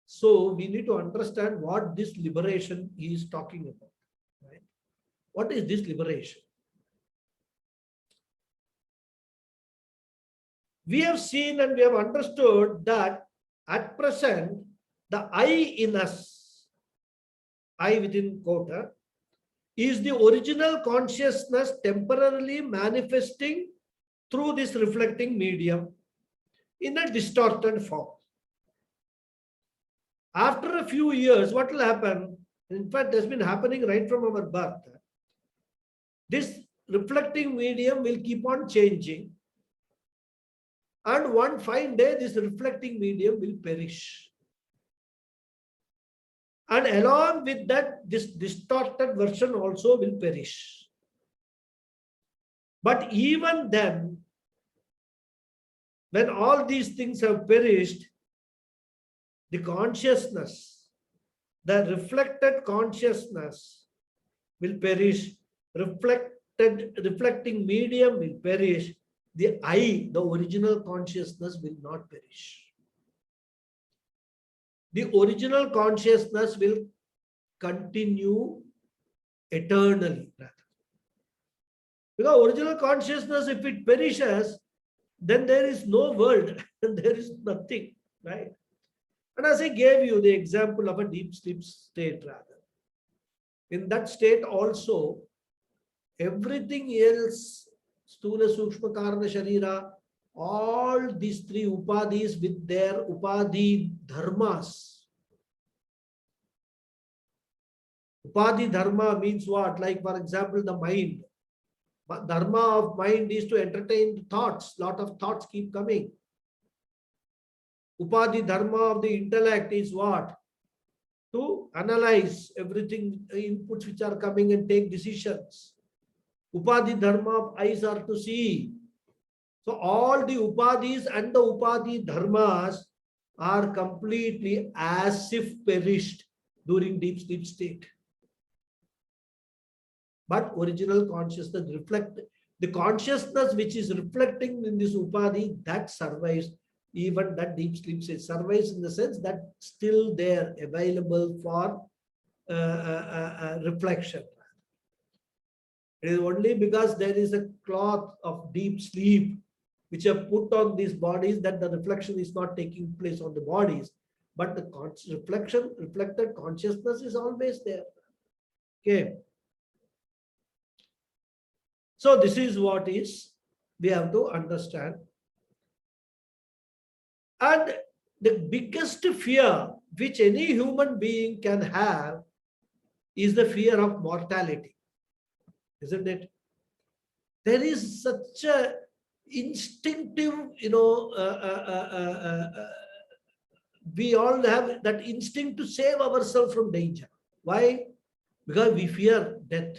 Speaker 1: So we need to understand what this liberation is talking about. Right? What is this liberation? We have seen and we have understood that at present, the I in us, I within quota, is the original consciousness temporarily manifesting through this reflecting medium in a distorted form. After a few years, what will happen? In fact, that's been happening right from our birth. This reflecting medium will keep on changing. And one fine day, this reflecting medium will perish. And along with that, this distorted version also will perish. But even then, when all these things have perished, the consciousness, the reflected consciousness will perish. Reflecting medium will perish. The I, the original consciousness, will not perish. The original consciousness will continue eternally. Because original consciousness, if it perishes, then there is no world and there is nothing, right? And as I gave you the example of a deep sleep state, rather, in that state also, everything else, Stula, Sukshma, Karana, Sharira, all these three upadhis with their upadhi dharmas. Upadhi dharma means what? Like, for example, the mind. Dharma of mind is to entertain thoughts. Lot of thoughts keep coming. Upadhi dharma of the intellect is what? To analyze everything, inputs which are coming and take decisions. Upadhi dharma of eyes are to see. So all the upadhis and the upadhi dharmas are completely as if perished during deep sleep state. But original consciousness the consciousness which is reflecting in this upadhi, that survives. Even that deep sleep state survives in the sense that still there, available for reflection. It is only because there is a cloth of deep sleep which are put on these bodies that the reflection is not taking place on the bodies. But the reflected consciousness is always there. Okay. So this is what is we have to understand. And the biggest fear which any human being can have is the fear of mortality, isn't it? There is such a instinctive, we all have that instinct to save ourselves from danger. Why? Because we fear death.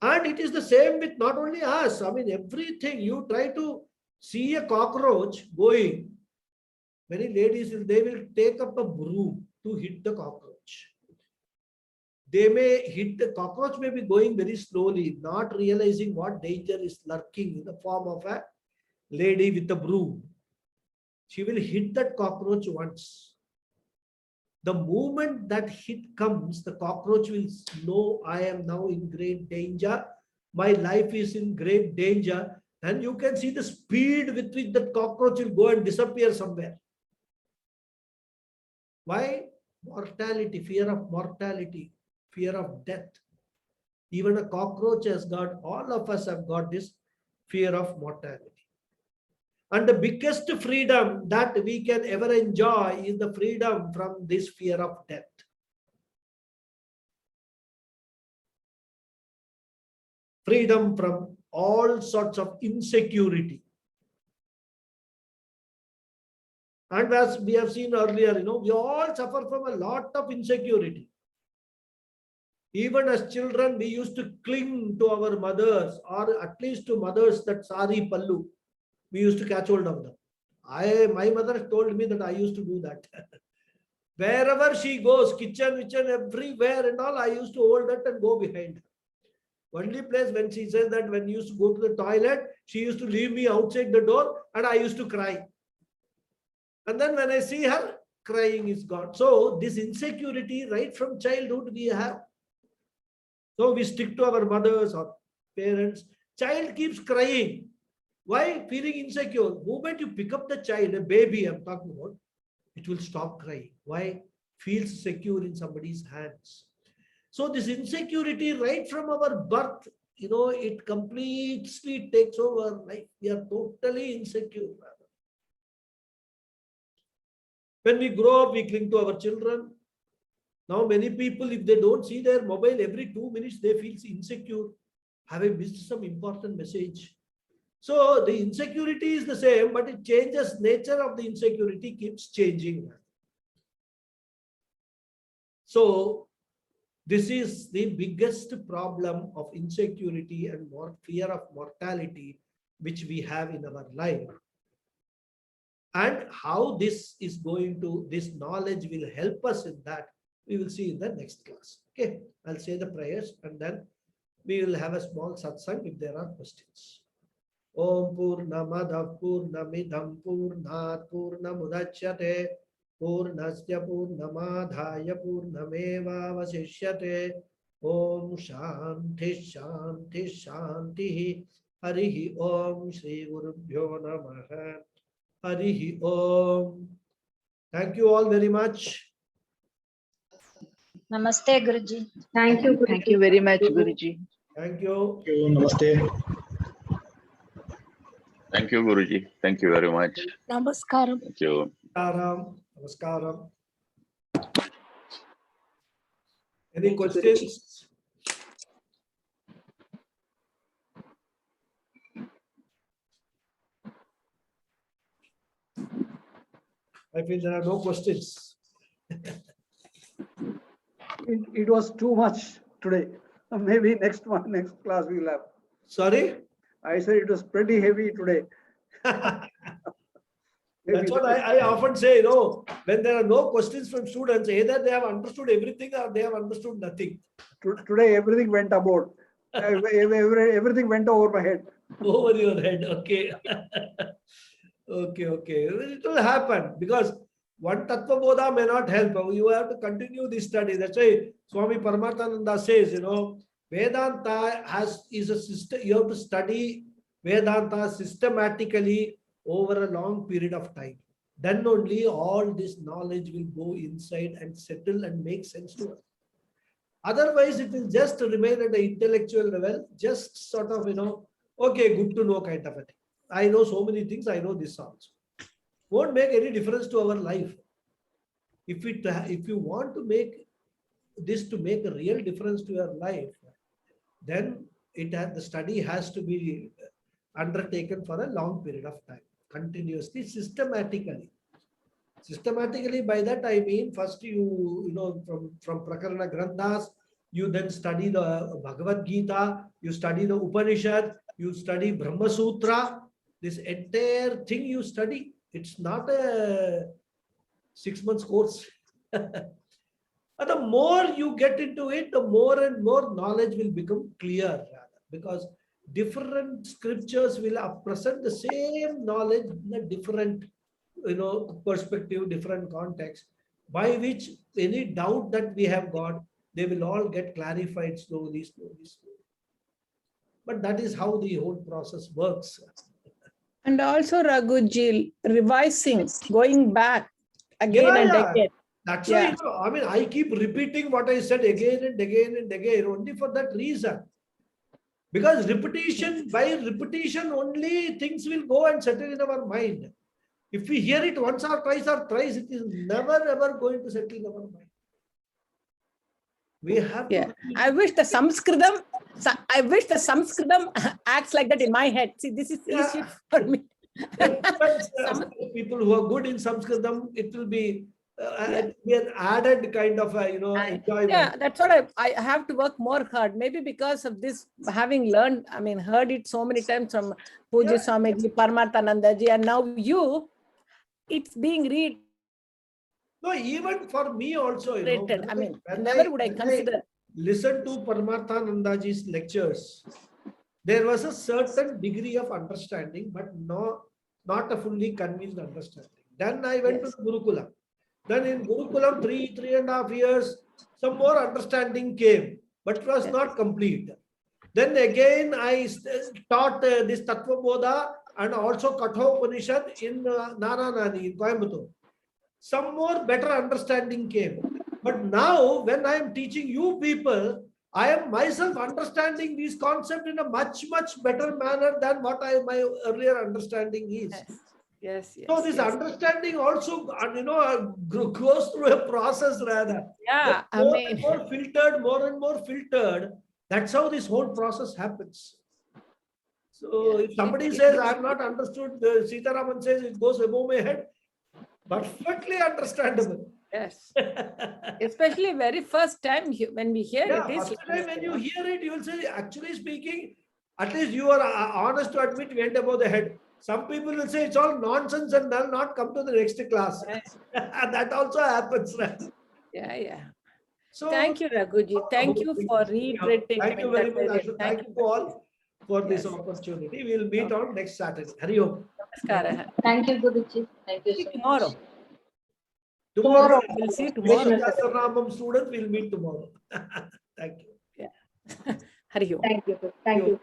Speaker 1: And it is the same with not only us. I mean, everything. You try to see a cockroach going. Many ladies, they will take up a broom to hit the cockroach. They may hit the cockroach, may be going very slowly, not realizing what danger is lurking in the form of a lady with a broom. She will hit that cockroach once. The moment that hit comes, the cockroach will know I am now in great danger. My life is in great danger. And you can see the speed with which that cockroach will go and disappear somewhere. Why? Mortality, fear of mortality, fear of death. Even a cockroach has got, all of us have got this fear of mortality. And the biggest freedom that we can ever enjoy is the freedom from this fear of death. Freedom from all sorts of insecurity. And as we have seen earlier, we all suffer from a lot of insecurity. Even as children, we used to cling to our mothers, or at least to mothers that sari pallu. We used to catch hold of them. My mother told me that I used to do that. Wherever she goes, kitchen, everywhere and all, I used to hold that and go behind her. Only place when she says that when you used to go to the toilet, she used to leave me outside the door and I used to cry. And then when I see her, crying is gone. So this insecurity right from childhood we have. So we stick to our mothers or parents. Child keeps crying. Why? Feeling insecure. The moment you pick up the child, a baby I'm talking about, it will stop crying. Why? Feels secure in somebody's hands. So this insecurity right from our birth, it completely takes over life. We are totally insecure. When we grow up, we cling to our children. Now many people, if they don't see their mobile every 2 minutes, they feel insecure. Have I missed some important message? So the insecurity is the same, but it changes. Nature of the insecurity keeps changing. So This is the biggest problem of insecurity and more fear of mortality which we have in our life. And how this is going to, this knowledge will help us in that, we will see in the next class. Okay, I'll say the prayers and then we will have a small satsang if there are questions. Om Purnamadav Purnamidam Purnat Purnamudachyate Purnasya Purnamadhaya Purnameva Vasishyate. Om Shanti Shanti Shanti. Harihi Om Shri Gurubhyo Namaha. Harihi Om. Thank you all very much.
Speaker 2: Namaste, Guruji.
Speaker 3: Thank you.
Speaker 4: Thank you very much, Guruji.
Speaker 1: Thank you.
Speaker 5: Namaste.
Speaker 6: Thank you, Guruji. Thank you very much.
Speaker 2: Namaskaram.
Speaker 6: Thank you.
Speaker 1: Namaskaram. Namaskaram. Any questions? I feel there are no questions.
Speaker 7: It was too much today. Maybe next class we will have.
Speaker 1: Sorry?
Speaker 7: I said it was pretty heavy today.
Speaker 1: That's what I often say, you know, when there are no questions from students, either they have understood everything or they have understood nothing.
Speaker 7: Today everything went about. Everything went over my head.
Speaker 1: Over your head, okay. Okay. It will happen because one Tattva Bodha may not help. You have to continue this study. That's why Swami Paramarthananda says, you know, Vedanta is a system. You have to study Vedanta systematically over a long period of time. Then only all this knowledge will go inside and settle and make sense to us. Otherwise, it will just remain at the intellectual level, just sort of, you know, okay, good to know kind of a thing. I know so many things, I know this also. Won't make any difference to our life. If you want to make this to make a real difference to your life, then the study has to be undertaken for a long period of time, continuously, systematically. Systematically, by that I mean, first you know, from Prakarana Granthas, you then study the Bhagavad Gita, you study the Upanishad, you study Brahma Sutra. This entire thing you study. It's not a 6 months course. And the more you get into it, the more and more knowledge will become clear, rather, because different scriptures will present the same knowledge in a different, you know, perspective, different context, by which any doubt that we have got, they will all get clarified slowly. But that is how the whole process works.
Speaker 4: And also, Raghuji, revising, going back again and again.
Speaker 1: That's why, you know, I mean, I keep repeating what I said again and again and again, only for that reason. Because by repetition only, things will go and settle in our mind. If we hear it once or twice, it is never ever going to settle in our mind. We have to.
Speaker 4: I wish the Sanskritam acts like that in my head. See, this is easy for me.
Speaker 1: People who are good in Sanskritam, it will be an added kind of enjoyment.
Speaker 4: Yeah, that's what I have to work more hard. Maybe because of this, having learned, I mean, heard it so many times from Pujya Swamiji, Paramarthanandaji, and now you, it's being read.
Speaker 1: No, even for me also, you know,
Speaker 4: I mean, never would I consider.
Speaker 1: Listen to Paramarthanandaji's lectures. There was a certain degree of understanding, but not a fully convinced understanding. Then I went to Gurukula. Then in Gurukulam, 3.5 years, some more understanding came, but it was not complete. Then again, I taught this Tattva Bodha and also Kathopanishad in Naranani, in Coimbatore. Some more better understanding came. But now, when I am teaching you people, I am myself understanding these concepts in a much, much better manner than what my earlier understanding is.
Speaker 4: Yes.
Speaker 1: So this understanding also, goes through a process rather.
Speaker 4: Yeah,
Speaker 1: more and more filtered. That's how this whole process happens. So if somebody says, I have not understood, Sitaraman says it goes above my head, perfectly understandable.
Speaker 4: Yes. Especially very first time when we hear
Speaker 1: Yeah,
Speaker 4: it is
Speaker 1: first
Speaker 4: like
Speaker 1: time
Speaker 4: this,
Speaker 1: when
Speaker 4: you
Speaker 1: you
Speaker 4: know.
Speaker 1: hear it, you will say, actually speaking, at least you are honest to admit went above the head. Some people will say it's all nonsense and they'll not come to the next class. That also happens, right?
Speaker 4: Yeah, yeah.
Speaker 1: So,
Speaker 4: Thank you, Raghuji. Thank you for reiterating.
Speaker 1: thank you very much. I should thank you all for this
Speaker 4: Yes.
Speaker 1: opportunity. We'll meet on next Saturday. Hari Om.
Speaker 4: Namaskara.
Speaker 2: Thank you, Guruji. Thank you
Speaker 4: See
Speaker 2: so much.
Speaker 4: tomorrow.
Speaker 1: Tomorrow,
Speaker 4: We'll see tomorrow.
Speaker 1: Vishnu Sahasranamam students will meet tomorrow. Thank you.
Speaker 4: Yeah. Hari Om.
Speaker 2: Thank you. Thank you.